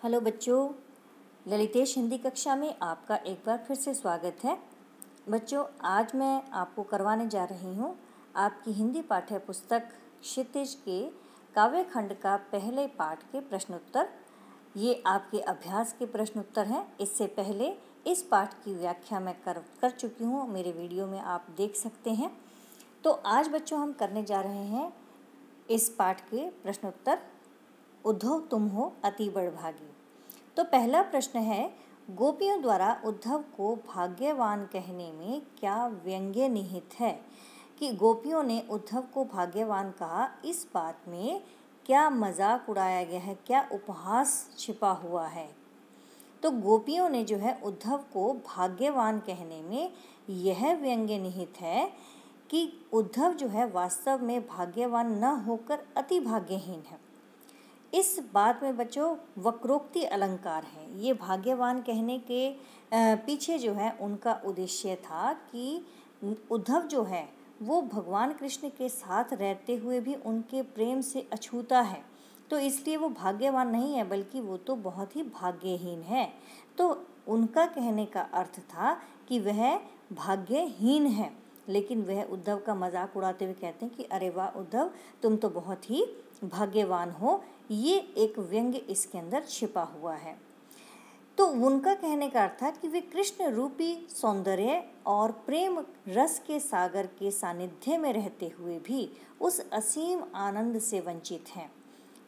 Hello बच्चों, ललितेश हिंदी कक्षा में आपका एक बार फिर से स्वागत है। बच्चों, आज मैं आपको करवाने जा रही हूँ आपकी हिंदी पाठ्य पुस्तक क्षितिज के काव्य खंड का पहले पाठ के प्रश्नोत्तर। ये आपके अभ्यास के प्रश्नोत्तर हैं। इससे पहले इस पाठ की व्याख्या मैं कर चुकी हूँ, मेरे वीडियो में आप देख सकते हैं। तो आज बच्चों हम करने जा रहे हैं इस पाठ के प्रश्नोत्तर। उद्धव तुम हो अति बड़भागी। तो पहला प्रश्न है, गोपियों द्वारा उद्धव को भाग्यवान कहने में क्या व्यंग्य निहित है? कि गोपियों ने उद्धव को भाग्यवान कहा, इस बात में क्या मजाक उड़ाया गया है, क्या उपहास छिपा हुआ है? तो गोपियों ने जो है उद्धव को भाग्यवान कहने में यह व्यंग्य निहित है कि उद्धव जो है वास्तव में भाग्यवान न होकर अति भाग्यहीन है। इस बात में बच्चों वक्रोक्ति अलंकार है। ये भाग्यवान कहने के पीछे जो है उनका उद्देश्य था कि उद्धव जो है वो भगवान कृष्ण के साथ रहते हुए भी उनके प्रेम से अछूता है, तो इसलिए वो भाग्यवान नहीं है, बल्कि वो तो बहुत ही भाग्यहीन है। तो उनका कहने का अर्थ था कि वह भाग्यहीन है, लेकिन वह उद्धव का मजाक उड़ाते हुए कहते हैं कि अरे वाह उद्धव, तुम तो बहुत ही भाग्यवान हो। ये एक व्यंग्य इसके अंदर छिपा हुआ है। तो उनका कहने का अर्थ था कि वे कृष्ण रूपी सौंदर्य और प्रेम रस के सागर के सानिध्य में रहते हुए भी उस असीम आनंद से वंचित हैं।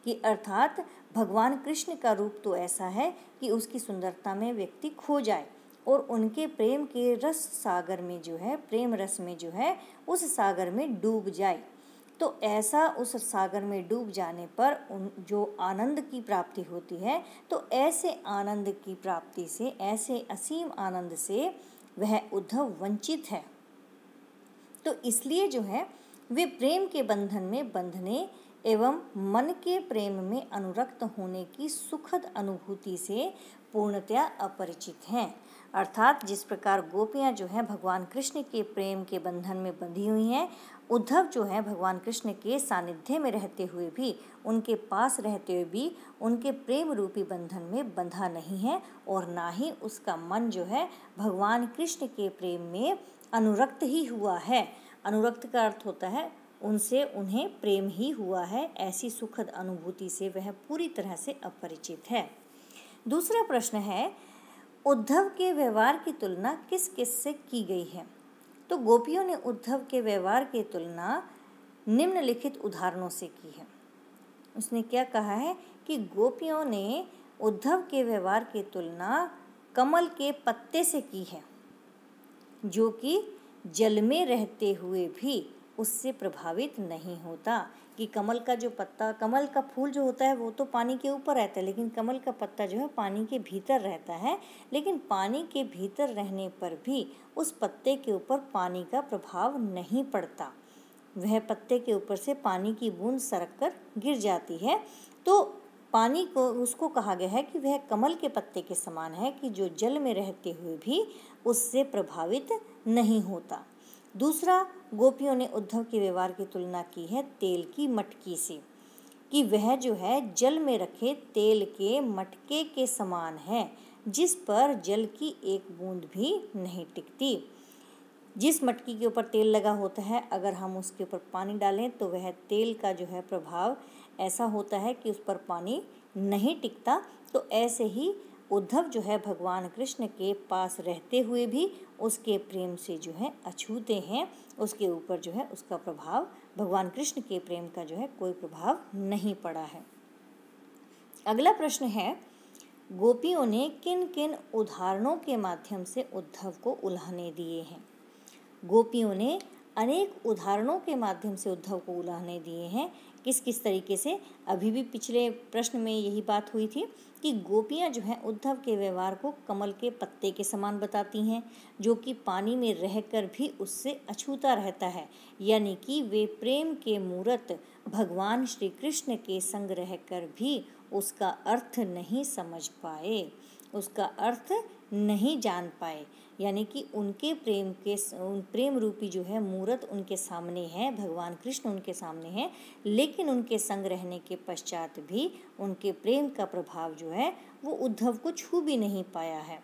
कि अर्थात भगवान कृष्ण का रूप तो ऐसा है कि उसकी सुंदरता में व्यक्ति खो जाए और उनके प्रेम के रस सागर में जो है, प्रेम रस में जो है, उस सागर में डूब जाए। तो ऐसा उस सागर में डूब जाने पर जो आनंद की प्राप्ति होती है, तो ऐसे आनंद की प्राप्ति से, ऐसे असीम आनंद से वह उद्धव वंचित है। तो इसलिए जो है वे प्रेम के बंधन में बंधने एवं मन के प्रेम में अनुरक्त होने की सुखद अनुभूति से पूर्णतया अपरिचित हैं। अर्थात जिस प्रकार गोपियाँ जो हैं भगवान कृष्ण के प्रेम के बंधन में बंधी हुई हैं, उद्धव जो है भगवान कृष्ण के सानिध्य में रहते हुए भी, उनके पास रहते हुए भी उनके प्रेम रूपी बंधन में बंधा नहीं है और ना ही उसका मन जो है भगवान कृष्ण के प्रेम में अनुरक्त ही हुआ है। अनुरक्त का अर्थ होता है उनसे उन्हें प्रेम ही हुआ है। ऐसी सुखद अनुभूति से वह पूरी तरह से अपरिचित है। दूसरा प्रश्न है, उद्धव के व्यवहार की तुलना किस किस से की गई है? तो गोपियों ने उद्धव के व्यवहार की तुलना निम्नलिखित उदाहरणों से की है। उसने क्या कहा है कि गोपियों ने उद्धव के व्यवहार की तुलना कमल के पत्ते से की है, जो कि जल में रहते हुए भी उससे प्रभावित नहीं होता। कि कमल का जो पत्ता, कमल का फूल जो होता है वो तो पानी के ऊपर रहता है, लेकिन कमल का पत्ता जो है पानी के भीतर रहता है। लेकिन पानी के भीतर रहने पर भी उस पत्ते के ऊपर पानी का प्रभाव नहीं पड़ता। वह पत्ते के ऊपर से पानी की बूंद सरक कर गिर जाती है। तो पानी को, उसको कहा गया है कि वह कमल के पत्ते के समान है कि जो जल में रहते हुए भी उससे प्रभावित नहीं होता। दूसरा, गोपियों ने उद्धव के व्यवहार की तुलना की है तेल की मटकी से, कि वह जो है जल में रखे तेल के मटके के समान है, जिस पर जल की एक बूंद भी नहीं टिकती। जिस मटकी के ऊपर तेल लगा होता है, अगर हम उसके ऊपर पानी डालें तो वह तेल का जो है प्रभाव ऐसा होता है कि उस पर पानी नहीं टिकता। तो ऐसे ही उद्धव जो है भगवान कृष्ण के पास रहते हुए भी उसके प्रेम से जो है अछूते हैं। उसके ऊपर जो है उसका प्रभाव, भगवान कृष्ण के प्रेम का जो है कोई प्रभाव नहीं पड़ा है। अगला प्रश्न है, गोपियों ने किन किन उदाहरणों के माध्यम से उद्धव को उल्हाने दिए हैं? गोपियों ने अनेक उदाहरणों के माध्यम से उद्धव को उल्हाने दिए हैं। किस किस तरीके से? अभी भी पिछले प्रश्न में यही बात हुई थी कि गोपियां जो हैं उद्धव के व्यवहार को कमल के पत्ते के समान बताती हैं, जो कि पानी में रहकर भी उससे अछूता रहता है। यानी कि वे प्रेम के मूर्त भगवान श्री कृष्ण के संग रहकर भी उसका अर्थ नहीं समझ पाए। उसका अर्थ नहीं जान पाए, यानी कि उनके प्रेम रूपी जो है मूर्त उनके सामने है, भगवान कृष्ण उनके सामने है, लेकिन उनके संग रहने के पश्चात भी उनके प्रेम का प्रभाव जो है वो उद्धव को छू भी नहीं पाया है।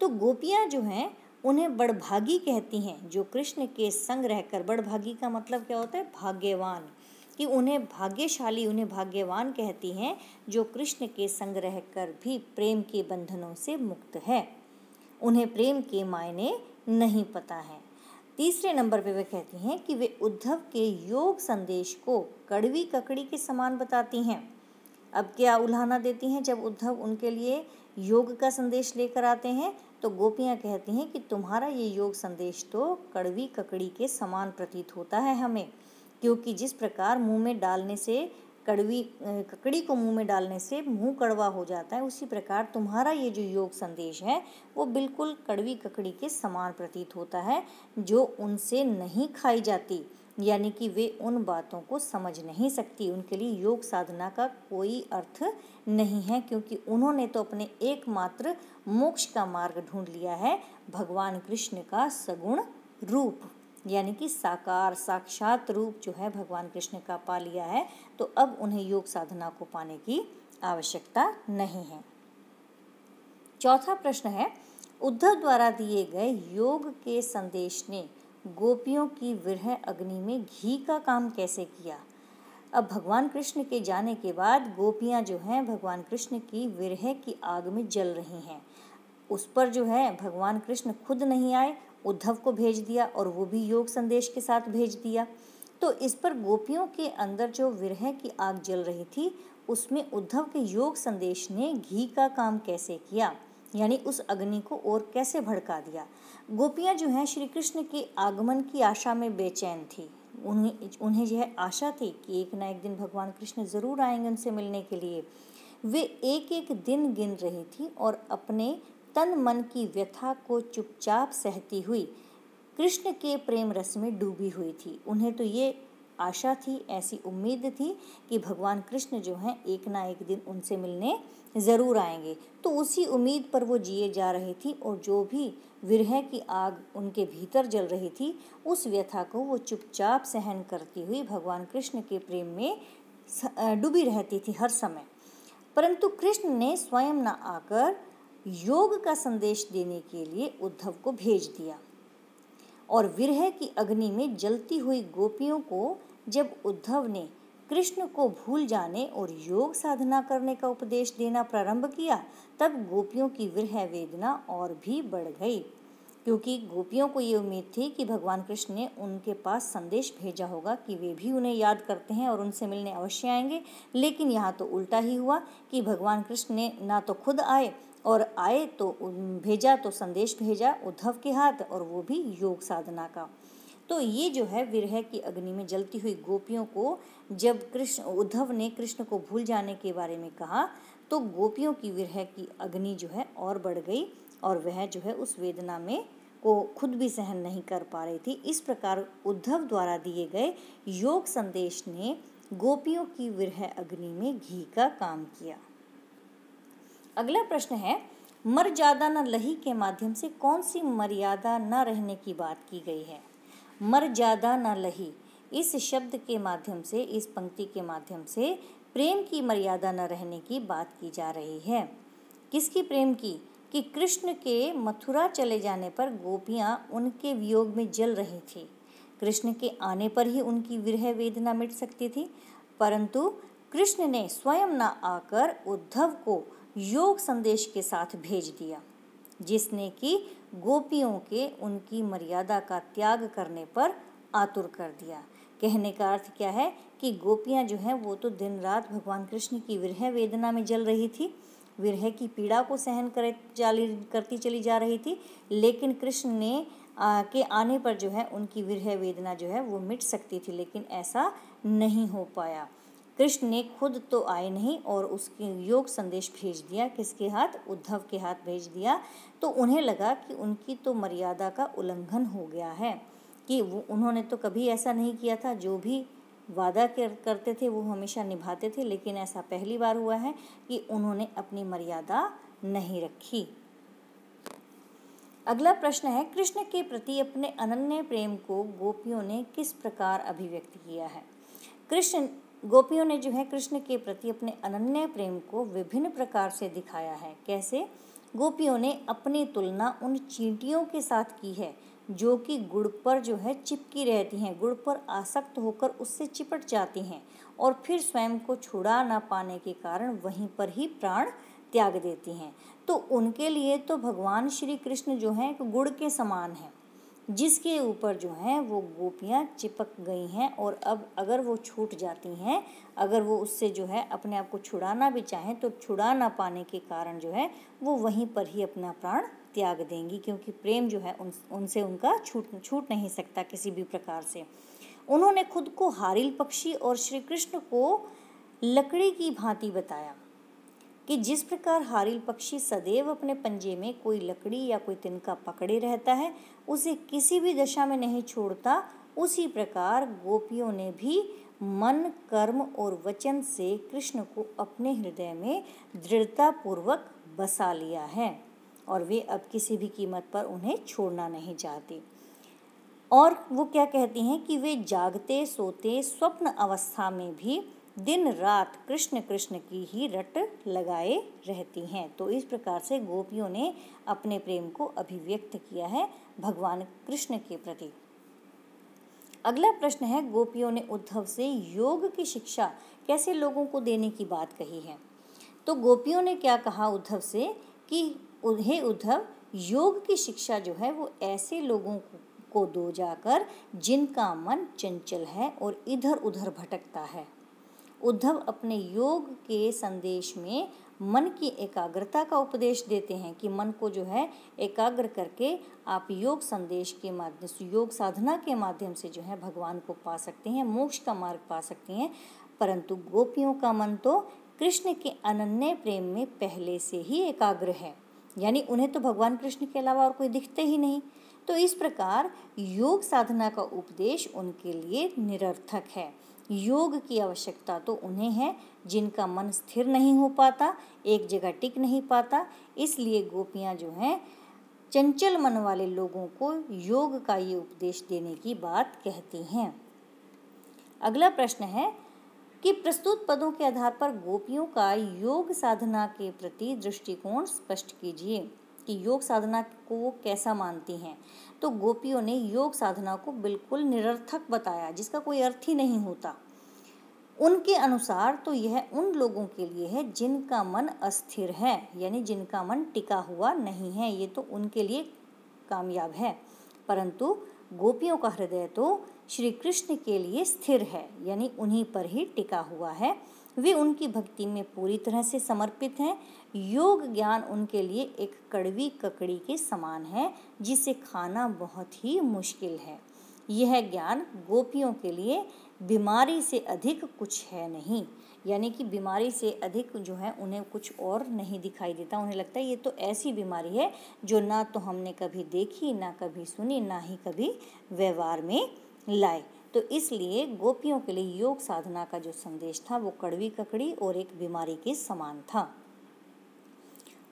तो गोपियाँ जो हैं उन्हें बड़भागी कहती हैं, जो कृष्ण के संग रहकर, बड़भागी का मतलब क्या होता है, भाग्यवान, कि उन्हें भाग्यशाली, उन्हें भाग्यवान कहती हैं जो कृष्ण के संग रहकर भी प्रेम के बंधनों से मुक्त है। उन्हें प्रेम के मायने नहीं पता है। तीसरे नंबर पे वे कहती हैं कि वे उद्धव के योग संदेश को कड़वी ककड़ी के समान बताती हैं। अब क्या उल्हाना देती हैं जब उद्धव उनके लिए योग का संदेश लेकर आते हैं, तो गोपियाँ कहती हैं कि तुम्हारा ये योग संदेश तो कड़वी ककड़ी के समान प्रतीत होता है हमें, क्योंकि जिस प्रकार मुंह में डालने से ककड़ी को मुंह में डालने से मुंह कड़वा हो जाता है, उसी प्रकार तुम्हारा ये जो योग संदेश है वो बिल्कुल कड़वी ककड़ी के समान प्रतीत होता है, जो उनसे नहीं खाई जाती, यानी कि वे उन बातों को समझ नहीं सकती। उनके लिए योग साधना का कोई अर्थ नहीं है, क्योंकि उन्होंने तो अपने एकमात्र मोक्ष का मार्ग ढूंढ लिया है, भगवान कृष्ण का सगुण रूप, यानी कि साकार साक्षात रूप जो है भगवान कृष्ण का पा लिया है। तो अब उन्हें योग साधना को पाने की आवश्यकता नहीं है। चौथा प्रश्न है, उद्धव द्वारा दिए गए योग के संदेश ने गोपियों की विरह अग्नि में घी का काम कैसे किया। अब भगवान कृष्ण के जाने के बाद गोपियां जो हैं भगवान कृष्ण की विरह की आग में जल रही हैं। उस पर जो है भगवान कृष्ण खुद नहीं आए, उद्धव को भेज दिया, और वो भी योग संदेश के साथ भेज दिया। तो इस पर गोपियों के अंदर जो विरह की आग जल रही थी, उसमें उद्धव के योग संदेश ने घी का काम कैसे किया, यानी उस अग्नि को और कैसे भड़का दिया। गोपियाँ जो हैं श्री कृष्ण के आगमन की आशा में बेचैन थी। उन्हें यह आशा थी कि एक ना एक दिन भगवान कृष्ण ज़रूर आएंगे उनसे मिलने के लिए। वे एक एक दिन गिन रही थी और अपने तन मन की व्यथा को चुपचाप सहती हुई कृष्ण के प्रेम रस में डूबी हुई थी। उन्हें तो ये आशा थी, ऐसी उम्मीद थी कि भगवान कृष्ण जो हैं एक ना एक दिन उनसे मिलने ज़रूर आएंगे। तो उसी उम्मीद पर वो जिए जा रही थी, और जो भी विरह की आग उनके भीतर जल रही थी, उस व्यथा को वो चुपचाप सहन करती हुई भगवान कृष्ण के प्रेम में डूबी रहती थी हर समय। परंतु कृष्ण ने स्वयं न आकर योग का संदेश देने के लिए उद्धव को भेज दिया, और विरह की अग्नि में जलती हुई गोपियों को जब उद्धव ने कृष्ण को भूल जाने और योग साधना करने का उपदेश देना प्रारंभ किया, तब गोपियों की विरह वेदना और भी बढ़ गई, क्योंकि गोपियों को ये उम्मीद थी कि भगवान कृष्ण ने उनके पास संदेश भेजा होगा कि वे भी उन्हें याद करते हैं और उनसे मिलने अवश्य आएंगे। लेकिन यहाँ तो उल्टा ही हुआ कि भगवान कृष्ण ने ना तो खुद आए, और आए तो भेजा तो संदेश भेजा उद्धव के हाथ, और वो भी योग साधना का। तो ये जो है विरह की अग्नि में जलती हुई गोपियों को जब उद्धव ने कृष्ण को भूल जाने के बारे में कहा, तो गोपियों की विरह की अग्नि जो है और बढ़ गई, और वह जो है उस वेदना में को खुद भी सहन नहीं कर पा रही थी। इस प्रकार उद्धव द्वारा दिए गए योग संदेश ने गोपियों की विरह अग्नि में घी का काम किया। अगला प्रश्न है, मर्यादा न लही के माध्यम से कौन सी मर्यादा न रहने की बात की गई है। मर्यादा न लही, इस शब्द के माध्यम से, इस पंक्ति के माध्यम से प्रेम की मर्यादा न रहने की बात की जा रही है। किसकी प्रेम की? कि कृष्ण के मथुरा चले जाने पर गोपियाँ उनके वियोग में जल रही थी। कृष्ण के आने पर ही उनकी विरह वेदना मिट सकती थी, परंतु कृष्ण ने स्वयं न आकर उद्धव को योग संदेश के साथ भेज दिया, जिसने कि गोपियों के उनकी मर्यादा का त्याग करने पर आतुर कर दिया। कहने का अर्थ क्या है कि गोपियाँ जो हैं वो तो दिन रात भगवान कृष्ण की विरह वेदना में जल रही थी, विरह की पीड़ा को सहन करती चली जा रही थी, लेकिन कृष्ण ने के आने पर जो है उनकी विरह वेदना जो है वो मिट सकती थी, लेकिन ऐसा नहीं हो पाया। कृष्ण ने खुद तो आए नहीं और उसके योग संदेश भेज दिया, किसके हाथ? उद्धव के हाथ भेज दिया। तो उन्हें लगा कि उनकी तो मर्यादा का उल्लंघन हो गया है, कि वो उन्होंने तो कभी ऐसा नहीं किया था। जो भी वादा करते थे वो हमेशा निभाते थे, लेकिन ऐसा पहली बार हुआ है कि उन्होंने अपनी मर्यादा नहीं रखी। अगला प्रश्न है, कृष्ण के प्रति अपने अनन्य प्रेम को गोपियों ने किस प्रकार अभिव्यक्त किया है। गोपियों ने जो है कृष्ण के प्रति अपने अनन्य प्रेम को विभिन्न प्रकार से दिखाया है। कैसे? गोपियों ने अपनी तुलना उन चींटियों के साथ की है जो कि गुड़ पर जो है चिपकी रहती हैं, गुड़ पर आसक्त होकर उससे चिपट जाती हैं और फिर स्वयं को छुड़ा ना पाने के कारण वहीं पर ही प्राण त्याग देती हैं। तो उनके लिए तो भगवान श्री कृष्ण जो हैं गुड़ के समान हैं, जिसके ऊपर जो है वो गोपियाँ चिपक गई हैं और अब अगर वो छूट जाती हैं, अगर वो उससे जो है अपने आप को छुड़ाना भी चाहें तो छुड़ा ना पाने के कारण जो है वो वहीं पर ही अपना प्राण त्याग देंगी, क्योंकि प्रेम जो है उनसे उनका छूट नहीं सकता किसी भी प्रकार से। उन्होंने खुद को हारिल पक्षी और श्री कृष्ण को लकड़ी की भांति बताया कि जिस प्रकार हारिल पक्षी सदैव अपने पंजे में कोई लकड़ी या कोई तिनका पकड़े रहता है, उसे किसी भी दशा में नहीं छोड़ता, उसी प्रकार गोपियों ने भी मन, कर्म और वचन से कृष्ण को अपने हृदय में दृढ़ता पूर्वक बसा लिया है और वे अब किसी भी कीमत पर उन्हें छोड़ना नहीं चाहती। और वो क्या कहती हैं कि वे जागते सोते स्वप्न अवस्था में भी दिन रात कृष्ण कृष्ण की ही रट लगाए रहती हैं। तो इस प्रकार से गोपियों ने अपने प्रेम को अभिव्यक्त किया है भगवान कृष्ण के प्रति। अगला प्रश्न है, गोपियों ने उद्धव से योग की शिक्षा कैसे लोगों को देने की बात कही है। तो गोपियों ने क्या कहा उद्धव से कि हे उद्धव, योग की शिक्षा जो है वो ऐसे लोगों को दो जाकर जिनका मन चंचल है और इधर उधर भटकता है। उद्धव अपने योग के संदेश में मन की एकाग्रता का उपदेश देते हैं कि मन को जो है एकाग्र करके आप योग संदेश के माध्यम से, योग साधना के माध्यम से जो है भगवान को पा सकते हैं, मोक्ष का मार्ग पा सकते हैं। परंतु गोपियों का मन तो कृष्ण के अनन्य प्रेम में पहले से ही एकाग्र है, यानी उन्हें तो भगवान कृष्ण के अलावा और कोई दिखते ही नहीं। तो इस प्रकार योग साधना का उपदेश उनके लिए निरर्थक है। योग की आवश्यकता तो उन्हें है जिनका मन स्थिर नहीं हो पाता, एक जगह टिक नहीं पाता। इसलिए गोपियाँ जो हैं चंचल मन वाले लोगों को योग का ये उपदेश देने की बात कहती हैं। अगला प्रश्न है कि प्रस्तुत पदों के आधार पर गोपियों का योग साधना के प्रति दृष्टिकोण स्पष्ट कीजिए कि योग साधना को वो कैसा मानती हैं। तो गोपियों ने योग साधना को बिल्कुल निरर्थक बताया, जिसका कोई अर्थ ही नहीं होता। उनके अनुसार तो यह उन लोगों के लिए है जिनका मन अस्थिर है, यानी जिनका मन टिका हुआ नहीं है, ये तो उनके लिए कामयाब है। परंतु गोपियों का हृदय तो श्री कृष्ण के लिए स्थिर है, यानी उन्हीं पर ही टिका हुआ है। वे उनकी भक्ति में पूरी तरह से समर्पित हैं। योग ज्ञान उनके लिए एक कड़वी ककड़ी के समान है, जिसे खाना बहुत ही मुश्किल है। यह ज्ञान गोपियों के लिए बीमारी से अधिक कुछ है नहीं, यानी कि बीमारी से अधिक जो है उन्हें कुछ और नहीं दिखाई देता। उन्हें लगता है ये तो ऐसी बीमारी है जो ना तो हमने कभी देखी, ना कभी सुनी, ना ही कभी व्यवहार में लाए। तो इसलिए गोपियों के लिए योग साधना का जो संदेश था वो कड़वी ककड़ी और एक बीमारी के समान था।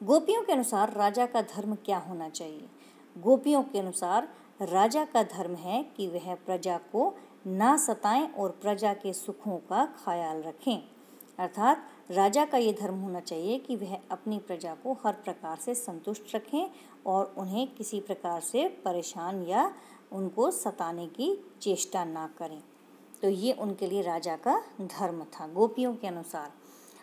गोपियों के अनुसार राजा का धर्म क्या होना चाहिए। गोपियों के अनुसार राजा का धर्म है कि वह प्रजा को ना सताएं और प्रजा के सुखों का ख्याल रखें। अर्थात राजा का ये धर्म होना चाहिए कि वह अपनी प्रजा को हर प्रकार से संतुष्ट रखें और उन्हें किसी प्रकार से परेशान या उनको सताने की चेष्टा ना करें। तो ये उनके लिए राजा का धर्म था गोपियों के अनुसार।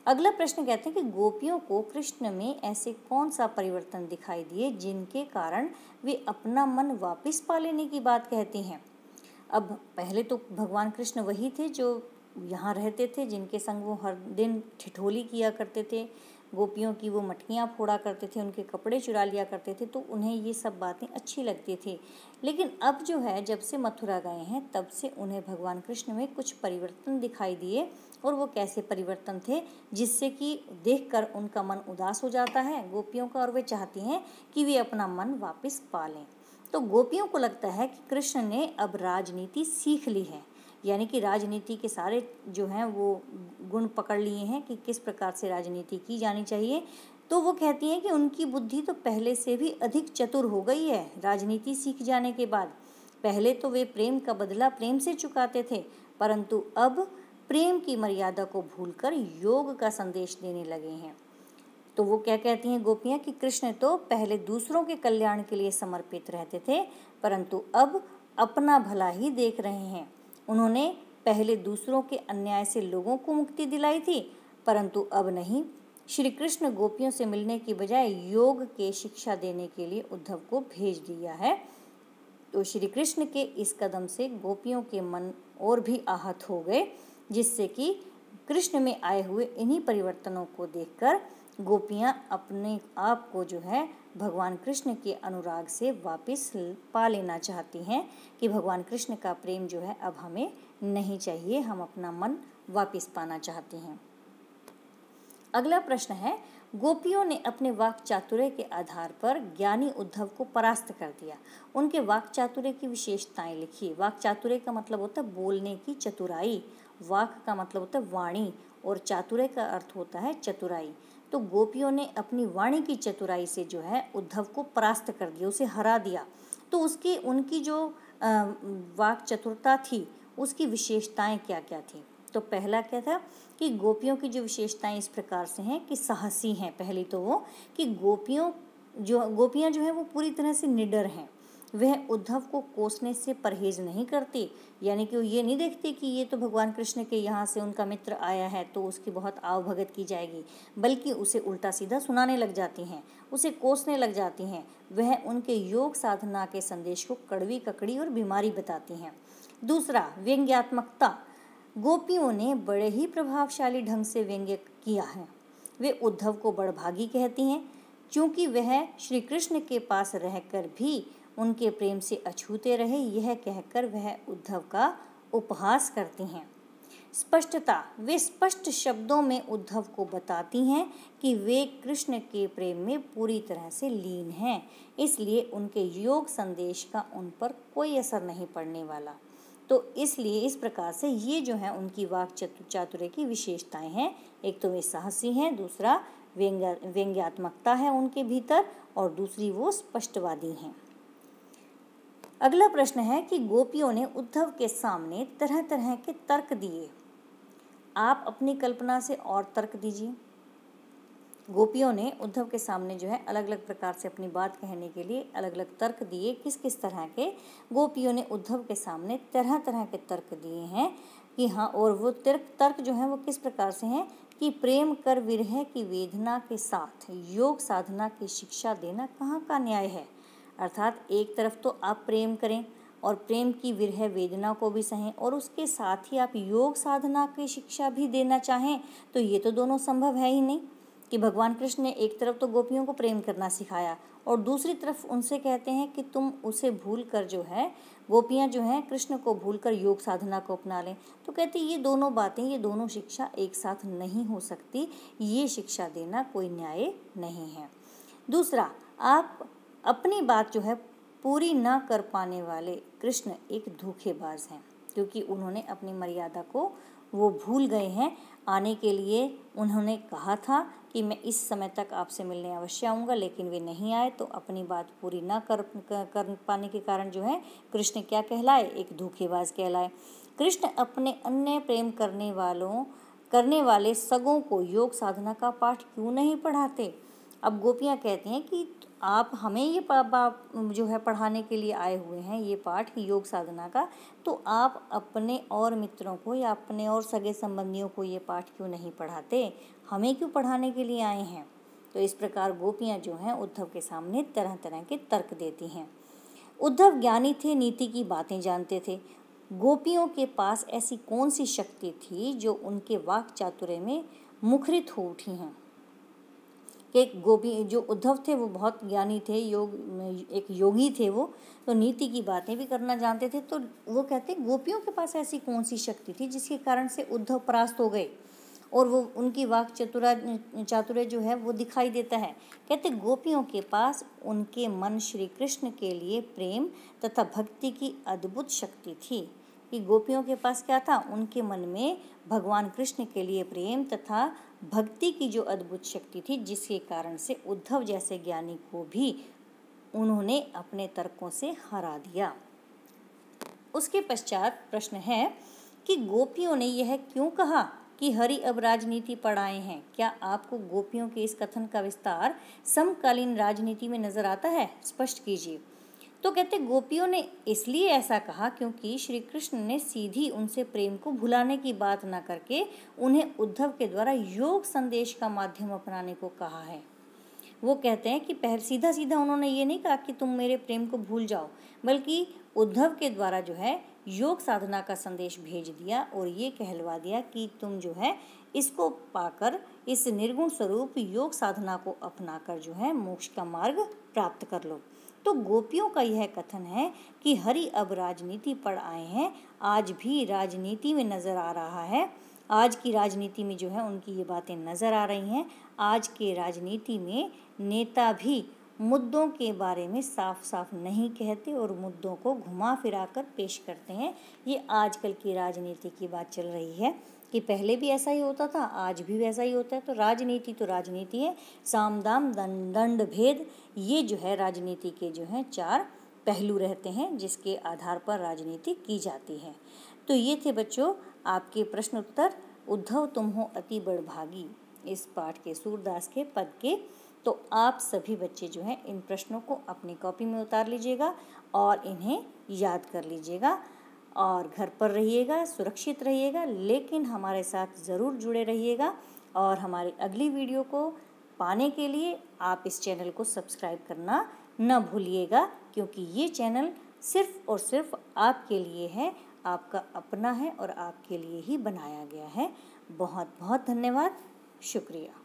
अगला प्रश्न कहते हैं कि गोपियों को कृष्ण में ऐसे कौन सा परिवर्तन दिखाई दिए जिनके कारण वे अपना मन वापस पा लेने की बात कहती हैं। अब पहले तो भगवान कृष्ण वही थे जो यहाँ रहते थे, जिनके संग वो हर दिन ठिठोली किया करते थे, गोपियों की वो मटकियाँ फोड़ा करते थे, उनके कपड़े चुरा लिया करते थे, तो उन्हें ये सब बातें अच्छी लगती थी। लेकिन अब जो है जब से मथुरा गए हैं तब से उन्हें भगवान कृष्ण में कुछ परिवर्तन दिखाई दिए। और वो कैसे परिवर्तन थे जिससे कि देखकर उनका मन उदास हो जाता है गोपियों का, और वे चाहती हैं कि वे अपना मन वापस पा लें। तो गोपियों को लगता है कि कृष्ण ने अब राजनीति सीख ली है, यानी कि राजनीति के सारे जो हैं वो गुण पकड़ लिए हैं कि किस प्रकार से राजनीति की जानी चाहिए। तो वो कहती हैं कि उनकी बुद्धि तो पहले से भी अधिक चतुर हो गई है राजनीति सीख जाने के बाद। पहले तो वे प्रेम का बदला प्रेम से चुकाते थे, परंतु अब प्रेम की मर्यादा को भूलकर योग का संदेश देने लगे हैं। तो वो क्या कहती हैं गोपियाँ कि कृष्ण तो पहले दूसरों के कल्याण के लिए समर्पित रहते थे, परंतु अब अपना भला ही देख रहे हैं। उन्होंने पहले दूसरों के अन्याय से लोगों को मुक्ति दिलाई थी, परंतु अब नहीं। श्री कृष्ण गोपियों से मिलने की बजाय योग के शिक्षा देने के लिए उद्धव को भेज दिया है। तो श्री कृष्ण के इस कदम से गोपियों के मन और भी आहत हो गए, जिससे कि कृष्ण में आए हुए इन्हीं परिवर्तनों को देखकर गोपियाँ अपने आप को जो है भगवान कृष्ण के अनुराग से वापस पा लेना चाहती हैं कि भगवान कृष्ण का प्रेम जो है अब हमें नहीं चाहिए, हम अपना मन वापस पाना चाहती हैं। अगला प्रश्न है, गोपियों ने अपने वाक चातुर्य के आधार पर ज्ञानी उद्धव को परास्त कर दिया। उनके वाक चातुर्य की विशेषताएं लिखिए। वाक चातुर्य का मतलब होता है बोलने की चतुराई, वाक का मतलब होता है वाणी और चातुर्य का अर्थ होता है चतुराई। तो गोपियों ने अपनी वाणी की चतुराई से जो है उद्धव को परास्त कर दिया, उसे हरा दिया। तो उनकी जो वाक चतुरता थी उसकी विशेषताएं क्या क्या थी? तो पहला क्या था कि गोपियों की जो विशेषताएं इस प्रकार से हैं कि साहसी हैं। पहली तो वो कि गोपियां जो हैं वो पूरी तरह से निडर हैं। वह उद्धव को कोसने से परहेज नहीं करती, यानी कि वो ये नहीं देखती कि ये तो भगवान कृष्ण के यहाँ से उनका मित्र आया है तो उसकी बहुत आवभगत की जाएगी, बल्कि उसे उल्टा सीधा सुनाने लग जाती हैं, उसे कोसने लग जाती हैं। वह उनके योग साधना के संदेश को कड़वी ककड़ी और बीमारी बताती हैं। दूसरा, व्यंग्यात्मकता। गोपियों ने बड़े ही प्रभावशाली ढंग से व्यंग्य किया है। वे उद्धव को बड़भागी कहती हैं, क्योंकि वह श्री कृष्ण के पास रहकर भी उनके प्रेम से अछूते रहे, यह कहकर वह उद्धव का उपहास करती हैं। स्पष्टता। वे स्पष्ट शब्दों में उद्धव को बताती हैं कि वे कृष्ण के प्रेम में पूरी तरह से लीन हैं, इसलिए उनके योग संदेश का उन पर कोई असर नहीं पड़ने वाला। तो इसलिए इस प्रकार से ये जो है उनकी वाक चातुर्य की विशेषताएं हैं। एक तो वे साहसी हैं, दूसरा व्यंग्यात्मकता है उनके भीतर, और दूसरी वो स्पष्टवादी हैं। अगला प्रश्न है कि गोपियों ने उद्धव के सामने तरह तरह के तर्क दिए। आप अपनी कल्पना से और तर्क दीजिए। गोपियों ने उद्धव के सामने जो है अलग अलग प्रकार से अपनी बात कहने के लिए अलग अलग तर्क दिए। किस किस तरह के गोपियों ने उद्धव के सामने तरह तरह के तर्क दिए हैं कि हाँ, और वो तर्क जो हैं वो किस प्रकार से हैं कि प्रेम कर विरह की वेदना के साथ योग साधना की शिक्षा देना कहाँ का न्याय है। अर्थात एक तरफ तो आप प्रेम करें और प्रेम की विरह वेदना को भी सहें, और उसके साथ ही आप योग साधना की शिक्षा भी देना चाहें, तो ये तो दोनों संभव है ही नहीं कि भगवान कृष्ण ने एक तरफ तो गोपियों को प्रेम करना सिखाया और दूसरी तरफ उनसे कहते हैं कि तुम उसे भूल कर जो है, गोपियां जो हैं कृष्ण को भूलकर योग साधना को अपना लें। तो कहते ये दोनों बातें, ये दोनों शिक्षा एक साथ नहीं हो सकती, ये शिक्षा देना कोई न्याय नहीं है। दूसरा, आप अपनी बात जो है पूरी ना कर पाने वाले कृष्ण एक धोखेबाज हैं, क्योंकि उन्होंने अपनी मर्यादा को वो भूल गए हैं। आने के लिए उन्होंने कहा था कि मैं इस समय तक आपसे मिलने अवश्य आऊँगा, लेकिन वे नहीं आए, तो अपनी बात पूरी ना कर पाने के कारण जो है कृष्ण क्या कहलाए, एक धोखेबाज कहलाए। कृष्ण अपने अन्य प्रेम करने वाले सगों को योग साधना का पाठ क्यों नहीं पढ़ाते। अब गोपियाँ कहती हैं कि आप हमें ये जो है पढ़ाने के लिए आए हुए हैं ये पाठ योग साधना का, तो आप अपने और मित्रों को या अपने और सगे संबंधियों को ये पाठ क्यों नहीं पढ़ाते, हमें क्यों पढ़ाने के लिए आए हैं। तो इस प्रकार गोपियाँ जो हैं उद्धव के सामने तरह तरह के तर्क देती हैं। उद्धव ज्ञानी थे, नीति की बातें जानते थे। गोपियों के पास ऐसी कौन सी शक्ति थी जो उनके वाक चातुर्य में मुखरित हो उठी हैं। कि गोपी जो उद्धव थे वो बहुत ज्ञानी थे, एक योगी थे वो, तो नीति की बातें भी करना जानते थे। तो वो कहते गोपियों के पास ऐसी कौन सी शक्ति थी जिसके कारण से उद्धव परास्त हो गए, और वो उनकी वाक चातुर्य जो है वो दिखाई देता है। कहते गोपियों के पास उनके मन श्री कृष्ण के लिए प्रेम तथा भक्ति की अद्भुत शक्ति थी। कि गोपियों के पास क्या था, उनके मन में भगवान कृष्ण के लिए प्रेम तथा भक्ति की जो अद्भुत शक्ति थी, जिसके कारण से उद्धव जैसे ज्ञानी को भी उन्होंने अपने तर्कों से हरा दिया। उसके पश्चात प्रश्न है कि गोपियों ने यह क्यों कहा कि हरि अब राजनीति पर आए हैं। क्या आपको गोपियों के इस कथन का विस्तार समकालीन राजनीति में नजर आता है? स्पष्ट कीजिए। तो कहते गोपियों ने इसलिए ऐसा कहा क्योंकि श्री कृष्ण ने सीधी उनसे प्रेम को भुलाने की बात न करके उन्हें उद्धव के द्वारा योग संदेश का माध्यम अपनाने को कहा है। वो कहते हैं कि सीधा सीधा उन्होंने ये नहीं कहा कि तुम मेरे प्रेम को भूल जाओ, बल्कि उद्धव के द्वारा जो है योग साधना का संदेश भेज दिया और ये कहलवा दिया कि तुम जो है इसको पाकर, इस निर्गुण स्वरूप योग साधना को अपनाकर जो है मोक्ष का मार्ग प्राप्त कर लो। तो गोपियों का यह कथन है कि हरि अब राजनीति पर आए हैं, आज भी राजनीति में नजर आ रहा है। आज की राजनीति में जो है उनकी ये बातें नजर आ रही हैं। आज के राजनीति में नेता भी मुद्दों के बारे में साफ साफ नहीं कहते और मुद्दों को घुमा फिरा कर पेश करते हैं। ये आजकल की राजनीति की बात चल रही है कि पहले भी ऐसा ही होता था, आज भी वैसा ही होता है। तो राजनीति है, साम दाम दंड भेद, ये जो है राजनीति के जो है 4 पहलू रहते हैं जिसके आधार पर राजनीति की जाती है। तो ये थे बच्चों आपके प्रश्न उत्तर, उद्धव तुम हो अति बड़भागी, इस पाठ के सूरदास के पद के। तो आप सभी बच्चे जो हैं इन प्रश्नों को अपनी कॉपी में उतार लीजिएगा और इन्हें याद कर लीजिएगा और घर पर रहिएगा, सुरक्षित रहिएगा, लेकिन हमारे साथ ज़रूर जुड़े रहिएगा। और हमारी अगली वीडियो को पाने के लिए आप इस चैनल को सब्सक्राइब करना न भूलिएगा, क्योंकि ये चैनल सिर्फ़ और सिर्फ आपके लिए है, आपका अपना है और आपके लिए ही बनाया गया है। बहुत बहुत धन्यवाद, शुक्रिया।